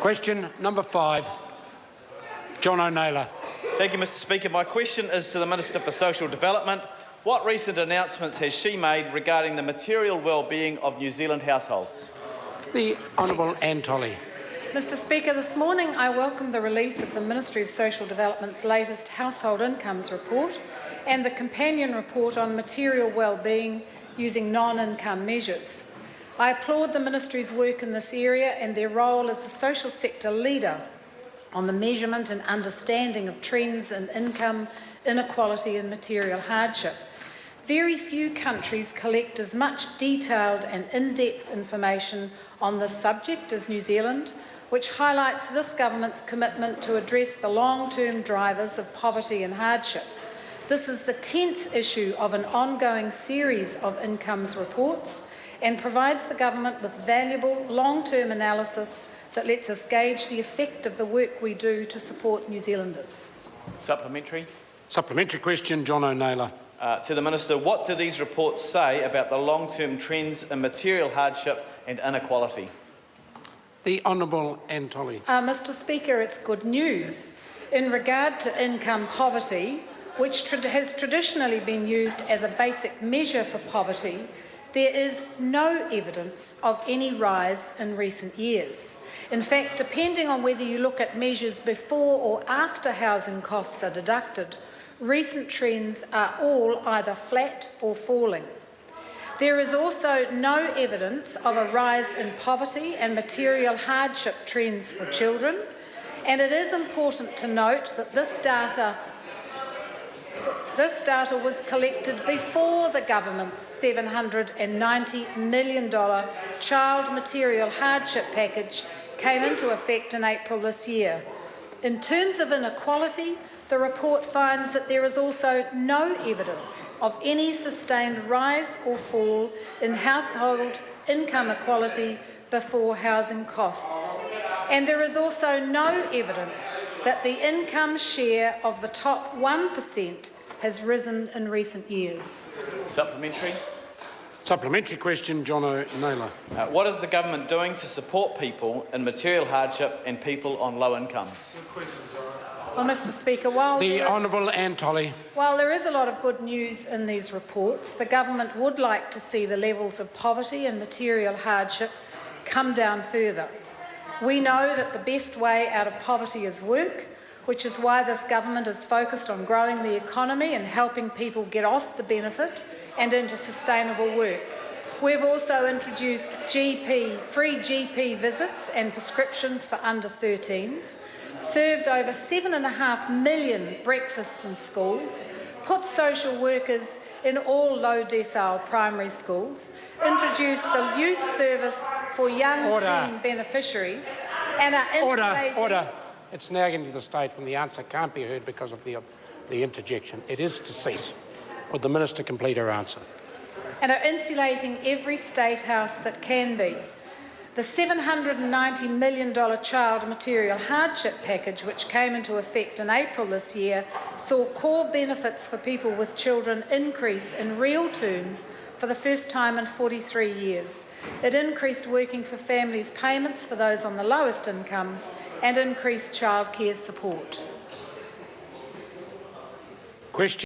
Question number 5, Jono Naylor. Thank you, Mr Speaker. My question is to the Minister for Social Development. What recent announcements has she made regarding the material well-being of New Zealand households? The Honourable Anne Tolley. Mr Speaker, this morning I welcome the release of the Ministry of Social Development's latest Household Incomes Report and the companion report on material well-being using non-income measures. I applaud the Ministry's work in this area and their role as the social sector leader on the measurement and understanding of trends in income, inequality and material hardship. Very few countries collect as much detailed and in-depth information on this subject as New Zealand, which highlights this government's commitment to address the long-term drivers of poverty and hardship. This is the 10th issue of an ongoing series of incomes reports and provides the government with valuable long-term analysis that lets us gauge the effect of the work we do to support New Zealanders. Supplementary. Supplementary question, Jono Naylor. To the Minister, what do these reports say about the long-term trends in material hardship and inequality? The Honourable Anne Tolley. Mr Speaker, it's good news. In regard to income poverty, which has traditionally been used as a basic measure for poverty, there is no evidence of any rise in recent years. In fact, depending on whether you look at measures before or after housing costs are deducted, recent trends are all either flat or falling. There is also no evidence of a rise in poverty and material hardship trends for children, and it is important to note that this data was collected before the government's $790 million child material hardship package came into effect in April this year. In terms of inequality, the report finds that there is also no evidence of any sustained rise or fall in household income equality before housing costs. And there is also no evidence that the income share of the top 1% has risen in recent years. Supplementary. Supplementary question, Jono Naylor. What is the government doing to support people in material hardship and people on low incomes? Well, Mr Speaker, while there is a lot of good news in these reports, the government would like to see the levels of poverty and material hardship come down further. We know that the best way out of poverty is work, which is why this government is focused on growing the economy and helping people get off the benefit and into sustainable work. We've also introduced free GP visits and prescriptions for under 13s, served over 7.5 million breakfasts in schools, put social workers in all low decile primary schools, introduced the youth service for young teen beneficiaries, and are insulating... Order. It's now getting to the stage when the answer can't be heard because of the interjection. It is to cease. Would the Minister complete her answer? And are insulating every state house that can be. The $790 million child material hardship package, which came into effect in April this year, saw core benefits for people with children increase in real terms for the first time in 43 years. It increased working for families' payments for those on the lowest incomes and increased childcare support. Question.